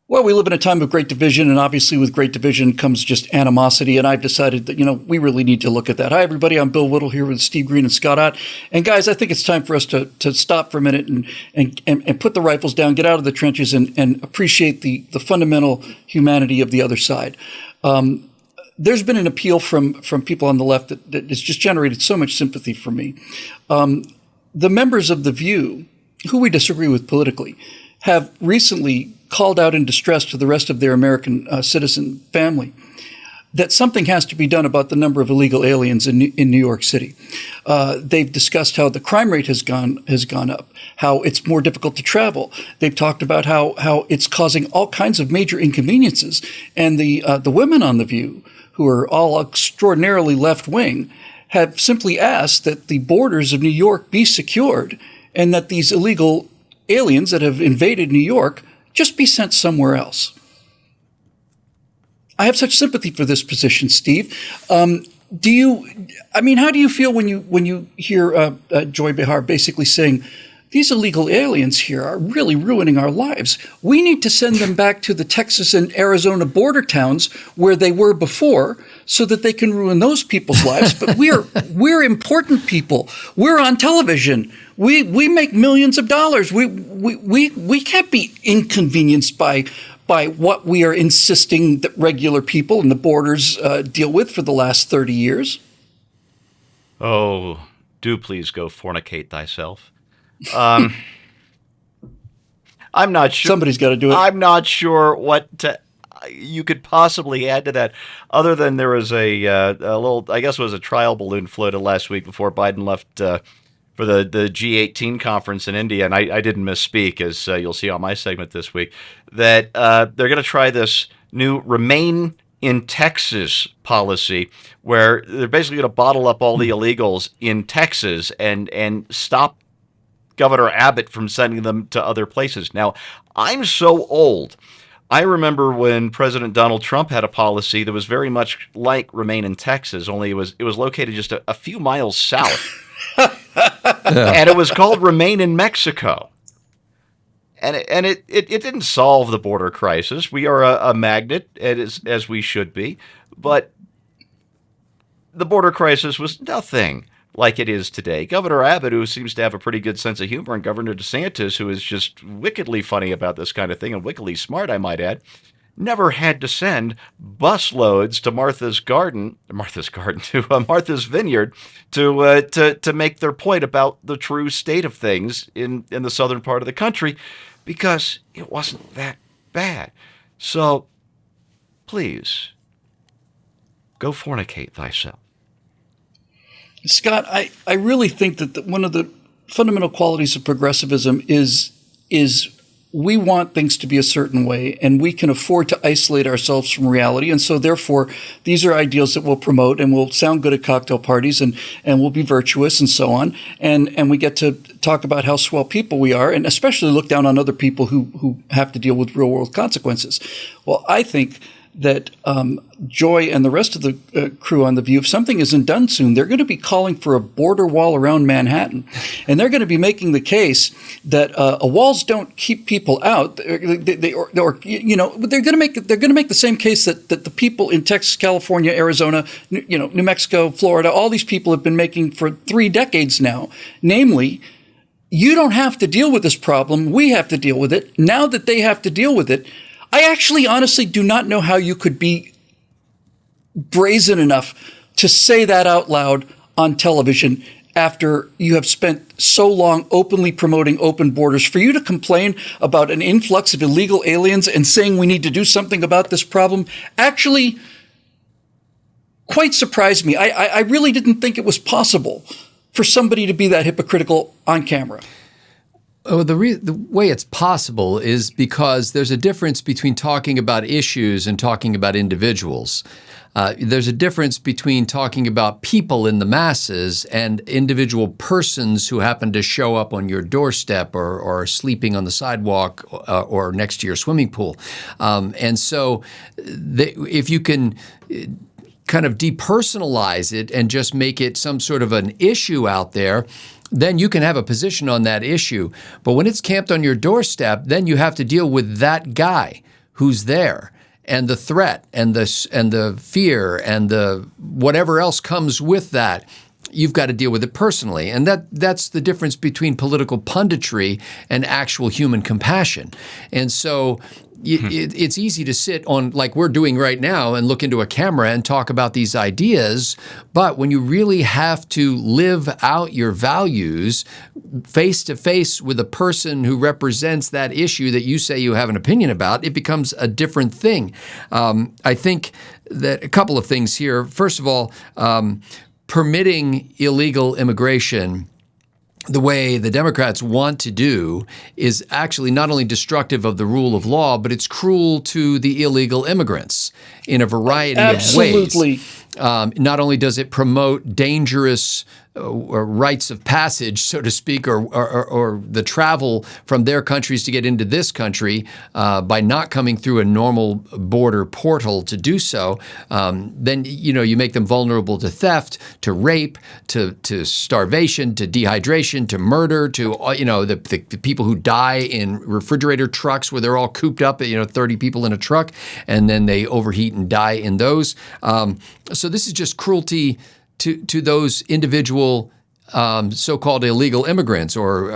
Well, we live in a time of great division, and obviously with great division comes just animosity, and I've decided that, we really need to look at that. Hi, everybody. I'm Bill Whittle here with Steve Green and Scott Ott. And guys, I think it's time for us to stop for a minute and put the rifles down, get out of the trenches, and appreciate the fundamental humanity of the other side. There's been an appeal from people on the left that has just generated so much sympathy for me. The members of The View, who we disagree with politically, have recently called out in distress to the rest of their American citizen family that something has to be done about the number of illegal aliens in New York City. They've discussed how the crime rate has gone up, how it's more difficult to travel. They've talked about how it's causing all kinds of major inconveniences. And the women on The View, who are all extraordinarily left-wing, have simply asked that the borders of New York be secured and that these illegal aliens that have invaded New York just be sent somewhere else. I have such sympathy for this position, Steve. How do you feel when you hear Joy Behar basically saying, these illegal aliens here are really ruining our lives. We need to send them back to the Texas and Arizona border towns where they were before so that they can ruin those people's lives. But we're important people. We're on television. We make millions of dollars. We can't be inconvenienced by what we are insisting that regular people in the borders deal with for the last 30 years. Oh, do please go fornicate thyself. I'm not sure. Somebody's got to do it. I'm not sure what you could possibly add to that, other than there was a little, I guess it was a trial balloon floated last week before Biden left for the G18 conference in India, and I didn't misspeak, as you'll see on my segment this week, that they're going to try this new Remain in Texas policy, where they're basically going to bottle up all the illegals in Texas and stop Governor Abbott from sending them to other places. Now, I'm so old. I remember when President Donald Trump had a policy that was very much like Remain in Texas, only it was located just a few miles south. And it was called Remain in Mexico. And it didn't solve the border crisis. We are a magnet, as we should be. But the border crisis was nothing like it is today. Governor Abbott, who seems to have a pretty good sense of humor, and Governor DeSantis, who is just wickedly funny about this kind of thing and wickedly smart, I might add, never had to send busloads to Martha's Vineyard to make their point about the true state of things in the southern part of the country, because it wasn't that bad. So please go fornicate thyself. Scott, I really think that one of the fundamental qualities of progressivism is we want things to be a certain way, and we can afford to isolate ourselves from reality. And so therefore, these are ideals that we'll promote and will sound good at cocktail parties and will be virtuous and so on. And we get to talk about how swell people we are, and especially look down on other people who have to deal with real world consequences. Well, I think that Joy and the rest of the crew on The View, if something isn't done soon, they're going to be calling for a border wall around Manhattan. And they're going to be making the case that walls don't keep people out. They're going to make the same case that the people in Texas, California, Arizona, New Mexico, Florida, all these people have been making for 3 decades now. Namely, you don't have to deal with this problem. We have to deal with it. Now that they have to deal with it, I actually honestly do not know how you could be brazen enough to say that out loud on television after you have spent so long openly promoting open borders. For you to complain about an influx of illegal aliens and saying we need to do something about this problem actually quite surprised me. I really didn't think it was possible for somebody to be that hypocritical on camera. Oh, the way it's possible is because there's a difference between talking about issues and talking about individuals. There's a difference between talking about people in the masses and individual persons who happen to show up on your doorstep or sleeping on the sidewalk or next to your swimming pool. And so if you can kind of depersonalize it and just make it some sort of an issue out there, then you can have a position on that issue. But when it's camped on your doorstep, then you have to deal with that guy who's there, and the threat and the fear and the whatever else comes with that. You've got to deal with it personally. And that's the difference between political punditry and actual human compassion. And so it's easy to sit on, like we're doing right now, and look into a camera and talk about these ideas. But when you really have to live out your values face to face with a person who represents that issue that you say you have an opinion about, it becomes a different thing. I think that a couple of things here. First of all, permitting illegal immigration the way the Democrats want to do is actually not only destructive of the rule of law, but it's cruel to the illegal immigrants in a variety of ways. Not only does it promote dangerous rites of passage, so to speak, or the travel from their countries to get into this country by not coming through a normal border portal to do so, then you make them vulnerable to theft, to rape, to starvation, to dehydration, to murder, to the people who die in refrigerator trucks where they're all cooped up, 30 people in a truck, and then they overheat and die in those. So this is just cruelty to those individual so-called illegal immigrants or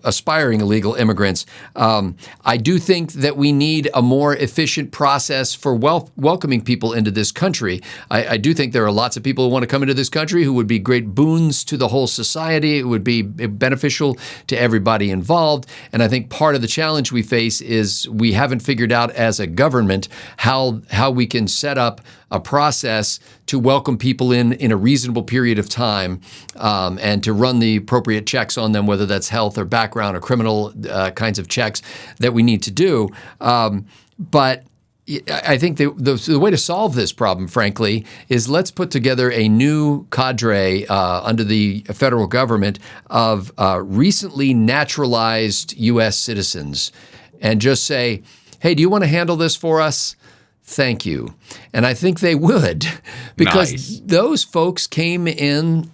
aspiring illegal immigrants. I do think that we need a more efficient process for welcoming people into this country. I do think there are lots of people who want to come into this country who would be great boons to the whole society. It would be beneficial to everybody involved. And I think part of the challenge we face is we haven't figured out as a government how we can set up a process to welcome people in a reasonable period of time and to run the appropriate checks on them, whether that's health or background or criminal kinds of checks that we need to do. But I think the way to solve this problem, frankly, is let's put together a new cadre under the federal government of recently naturalized U.S. citizens and just say, hey, do you want to handle this for us? Thank you. And I think they would, because those folks came in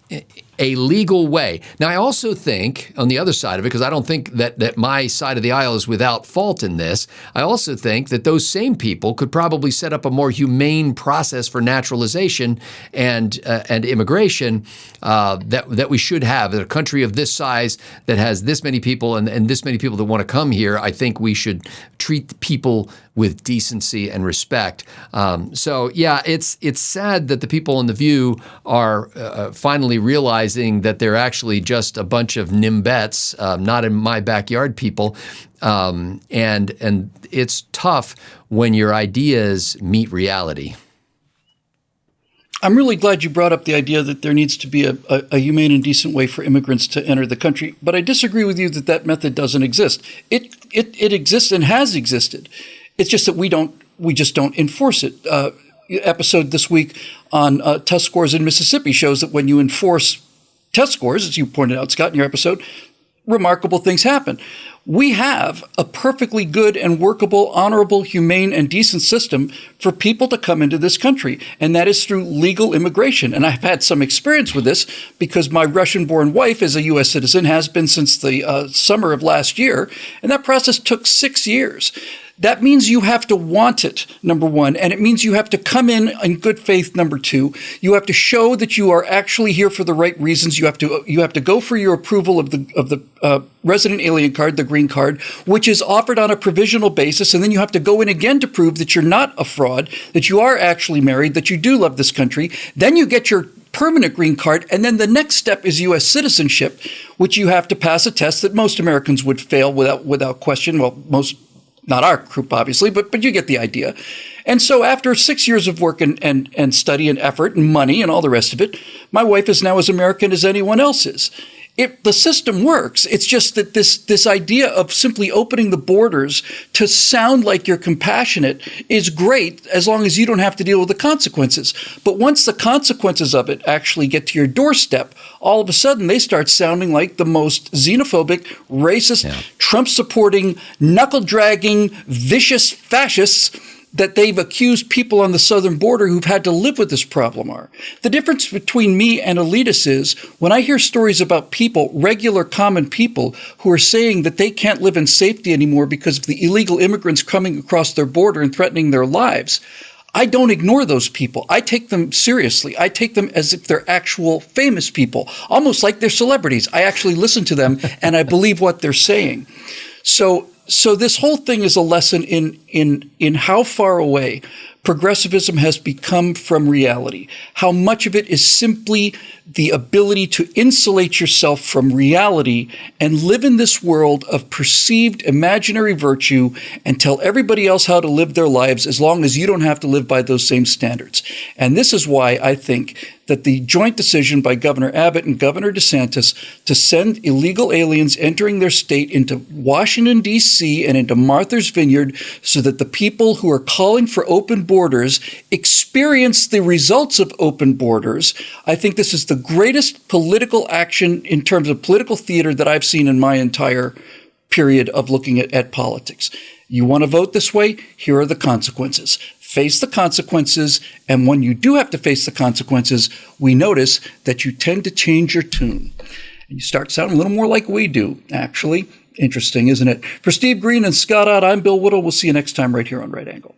a legal way. Now, I also think, on the other side of it, because I don't think that my side of the aisle is without fault in this, I also think that those same people could probably set up a more humane process for naturalization and immigration that we should have. In a country of this size that has this many people and this many people that want to come here, I think we should treat people with decency and respect. So yeah, it's sad that the people on The View are finally realizing that they're actually just a bunch of nimbettes, not in my backyard people, and it's tough when your ideas meet reality. I'm really glad you brought up the idea that there needs to be a humane and decent way for immigrants to enter the country, but I disagree with you that method doesn't exist. It exists and has existed. It's just that we just don't enforce it. Episode this week on test scores in Mississippi shows that when you enforce test scores, as you pointed out, Scott, in your episode, remarkable things happen. We have a perfectly good and workable, honorable, humane, and decent system for people to come into this country, and that is through legal immigration. And I've had some experience with this because my Russian-born wife is a U.S. citizen, has been since the summer of last year, and that process took 6 years. That means you have to want it, number one, and it means you have to come in good faith, number two. You have to show that you are actually here for the right reasons. You have to go for your approval of the resident alien card, the green card, which is offered on a provisional basis, and then you have to go in again to prove that you're not a fraud, that you are actually married, that you do love this country. Then you get your permanent green card, and then the next step is U.S. citizenship, which you have to pass a test that most Americans would fail without question. Well, most. Not our group, obviously, but you get the idea. And so after 6 years of work and study and effort and money and all the rest of it, my wife is now as American as anyone else is. The system works. It's just that this idea of simply opening the borders to sound like you're compassionate is great as long as you don't have to deal with the consequences. But once the consequences of it actually get to your doorstep, all of a sudden they start sounding like the most xenophobic, racist, Trump-supporting, knuckle-dragging, vicious fascists that they've accused people on the southern border who've had to live with this problem are. The difference between me and elitists is when I hear stories about people, regular common people, who are saying that they can't live in safety anymore because of the illegal immigrants coming across their border and threatening their lives, I don't ignore those people. I take them seriously. I take them as if they're actual famous people, almost like they're celebrities. I actually listen to them and I believe what they're saying. So this whole thing is a lesson in how far away progressivism has become from reality, how much of it is simply the ability to insulate yourself from reality and live in this world of perceived imaginary virtue and tell everybody else how to live their lives as long as you don't have to live by those same standards. And this is why I think that the joint decision by Governor Abbott and Governor DeSantis to send illegal aliens entering their state into Washington, D.C. and into Martha's Vineyard so that the people who are calling for open borders experience the results of open borders, I think this is the greatest political action in terms of political theater that I've seen in my entire period of looking at politics. You want to vote this way? Here are the consequences. Face the consequences, and when you do have to face the consequences, we notice that you tend to change your tune. And you start sounding a little more like we do, actually. Interesting, isn't it? For Steve Green and Scott Ott, I'm Bill Whittle. We'll see you next time right here on Right Angle.